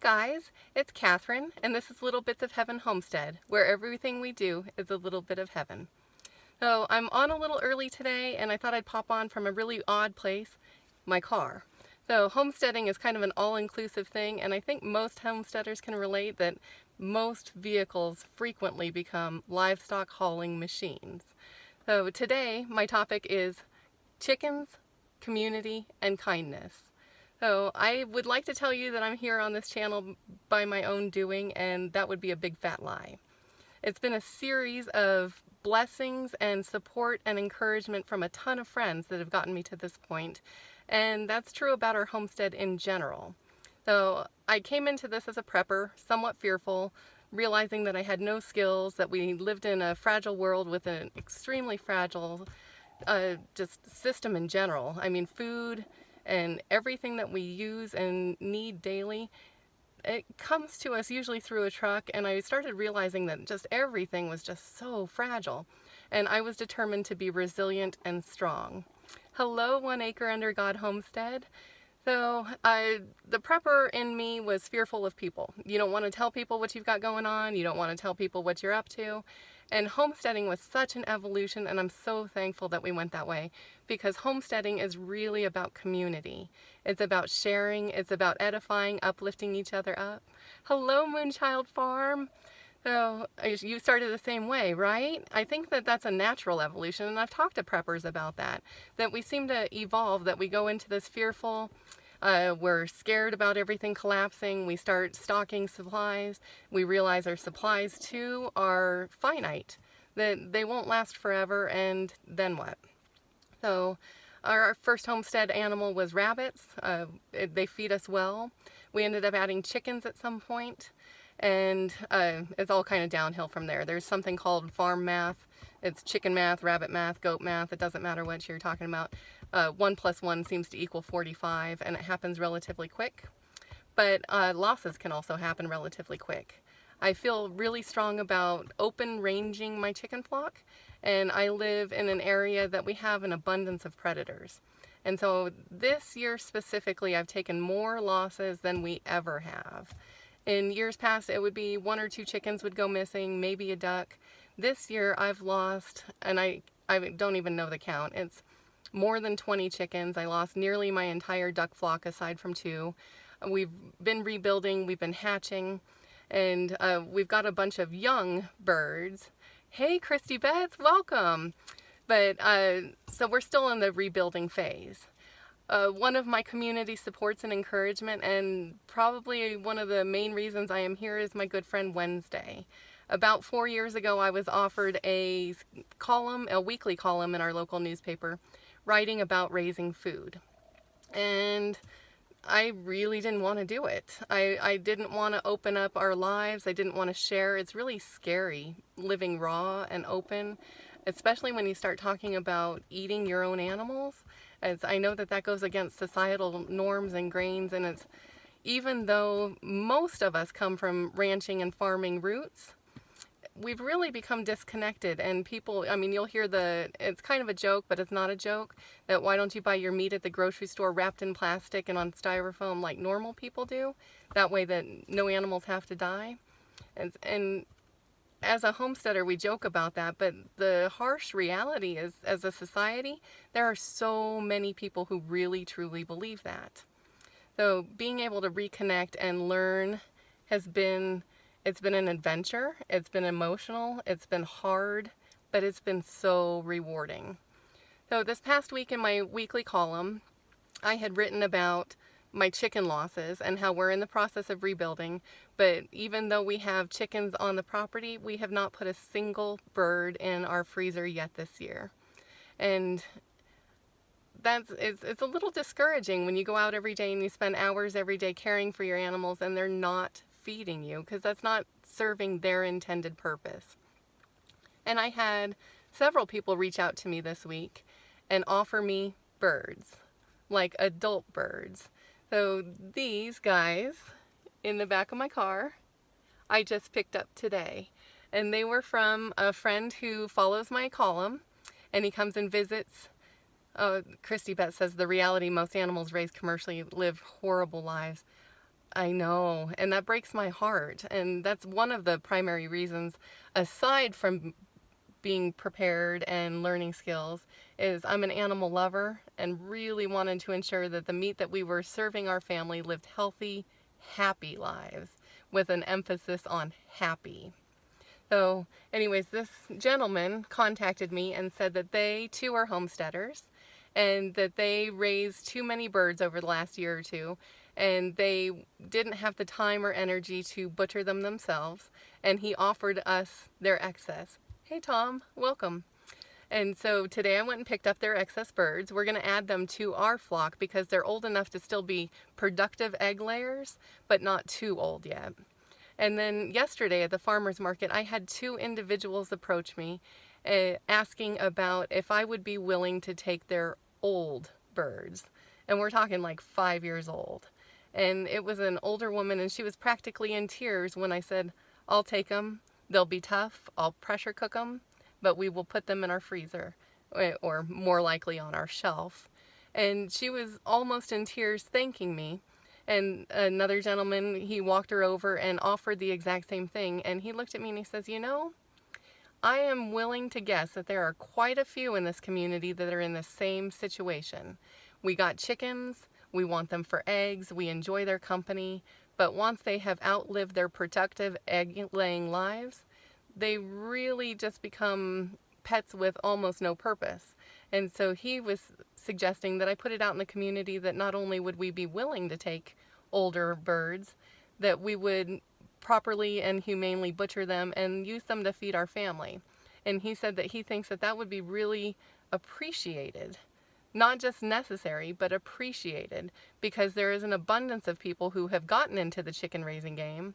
guys, it's Catherine, and this is Little Bits of Heaven Homestead, where everything we do is a little bit of heaven. So I'm on a little early today, and I thought I'd pop on from a really odd place, my car. So homesteading is kind of an all-inclusive thing, and I think most homesteaders can relate that most vehicles frequently become livestock hauling machines. So today, my topic is chickens, community, and kindness. So I would like to tell you that I'm here on this channel by my own doing, and that would be a big fat lie. It's been a series of blessings and support and encouragement from a ton of friends that have gotten me to this point, and that's true about our homestead in general. So I came into this as a prepper, somewhat fearful, realizing that I had no skills, that we lived in a fragile world with an extremely fragile just system in general. I mean, food and everything that we use and need daily, it comes to us usually through a truck, and I started realizing that just everything was just so fragile, and I was determined to be resilient and strong. Hello, 1 Acre Under God Homestead. So the prepper in me was fearful of people. You don't want to tell people what you've got going on. You don't want to tell people what you're up to. And homesteading was such an evolution, and I'm so thankful that we went that way, because homesteading is really about community. It's about sharing. It's about edifying, uplifting each other up. Hello, Moonchild Farm. So you started the same way, right? I think that that's a natural evolution, and I've talked to preppers about that we seem to evolve, that we go into this fearful, we're scared about everything collapsing, we start stocking supplies, we realize our supplies too are finite, that they won't last forever, and then what? So our first homestead animal was rabbits. They feed us well. We ended up adding chickens at some point. And it's all kind of downhill from there. There's something called farm math. It's chicken math, rabbit math, goat math. It doesn't matter what you're talking about. 1 + 1 seems to equal 45, and it happens relatively quick. But losses can also happen relatively quick. I feel really strong about open ranging my chicken flock, and I live in an area that we have an abundance of predators. And so this year specifically, I've taken more losses than we ever have. In years past, it would be 1 or 2 chickens would go missing, maybe a duck. This year, I've lost, and I don't even know the count. It's more than 20 chickens. I lost nearly my entire duck flock aside from 2. We've been rebuilding, we've been hatching, and we've got a bunch of young birds. Hey, Christy Betts, welcome. But so we're still in the rebuilding phase. One of my community supports and encouragement, and probably one of the main reasons I am here, is my good friend Wednesday. About 4 years ago, I was offered a weekly column in our local newspaper, writing about raising food. And I really didn't want to do it. I didn't want to open up our lives. I didn't want to share. It's really scary living raw and open, especially when you start talking about eating your own animals. As I know that that goes against societal norms and grains, and it's, even though most of us come from ranching and farming roots, we've really become disconnected. And people, I mean, you'll hear it's kind of a joke, but it's not a joke, that why don't you buy your meat at the grocery store wrapped in plastic and on styrofoam like normal people do? That way that no animals have to die. And as a homesteader, we joke about that, but the harsh reality is, as a society, there are so many people who really, truly believe that. So being able to reconnect and learn it's been an adventure. It's been emotional. It's been hard, but it's been so rewarding. So this past week in my weekly column, I had written about my chicken losses and how we're in the process of rebuilding, but even though we have chickens on the property, we have not put a single bird in our freezer yet this year. And it's a little discouraging when you go out every day and you spend hours every day caring for your animals and they're not feeding you, because that's not serving their intended purpose. And I had several people reach out to me this week and offer me birds, like adult birds. So these guys in the back of my car, I just picked up today. And they were from a friend who follows my column, and he comes and visits. Christy Betts says the reality most animals raised commercially live horrible lives. I know, and that breaks my heart. And that's one of the primary reasons, aside from being prepared and learning skills, is I'm an animal lover and really wanted to ensure that the meat that we were serving our family lived healthy, happy lives, with an emphasis on happy. So anyways, this gentleman contacted me and said that they too are homesteaders and that they raised too many birds over the last year or two, and they didn't have the time or energy to butcher them themselves, and he offered us their excess. Hey Tom, welcome. And so today I went and picked up their excess birds. We're going to add them to our flock because they're old enough to still be productive egg layers, but not too old yet. And then yesterday at the farmer's market, I had 2 individuals approach me asking about if I would be willing to take their old birds. And we're talking like 5 years old. And it was an older woman, and she was practically in tears when I said, I'll take them. They'll be tough. I'll pressure cook them, but we will put them in our freezer, or more likely on our shelf. And she was almost in tears thanking me. And another gentleman, he walked her over and offered the exact same thing. And he looked at me and he says, you know, I am willing to guess that there are quite a few in this community that are in the same situation. We got chickens, we want them for eggs, we enjoy their company, but once they have outlived their productive egg-laying lives, they really just become pets with almost no purpose. And so he was suggesting that I put it out in the community that not only would we be willing to take older birds, that we would properly and humanely butcher them and use them to feed our family. And he said that he thinks that that would be really appreciated. Not just necessary, but appreciated, because there is an abundance of people who have gotten into the chicken raising game,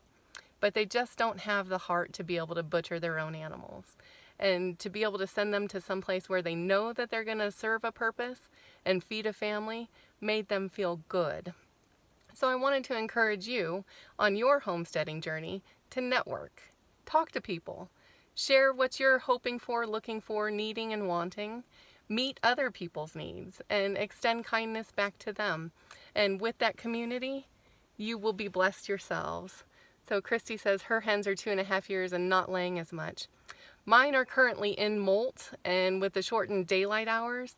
but they just don't have the heart to be able to butcher their own animals. And to be able to send them to some place where they know that they're going to serve a purpose and feed a family made them feel good. So I wanted to encourage you on your homesteading journey to network, talk to people, share what you're hoping for, looking for, needing and wanting, meet other people's needs and extend kindness back to them. And with that community, you will be blessed yourselves. So Christy says her hens are 2.5 years and not laying as much. Mine are currently in molt, and with the shortened daylight hours,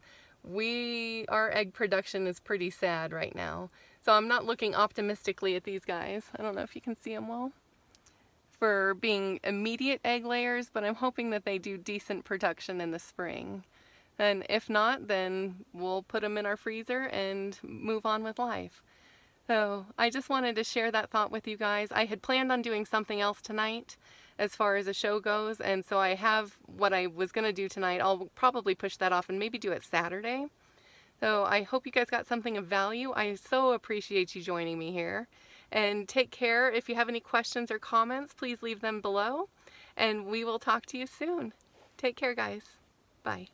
our egg production is pretty sad right now. So I'm not looking optimistically at these guys. I don't know if you can see them well, for being immediate egg layers, but I'm hoping that they do decent production in the spring. And if not, then we'll put them in our freezer and move on with life. So I just wanted to share that thought with you guys. I had planned on doing something else tonight as far as a show goes, and so I have what I was going to do tonight. I'll probably push that off and maybe do it Saturday. So I hope you guys got something of value. I so appreciate you joining me here. And take care. If you have any questions or comments, please leave them below. And we will talk to you soon. Take care, guys. Bye.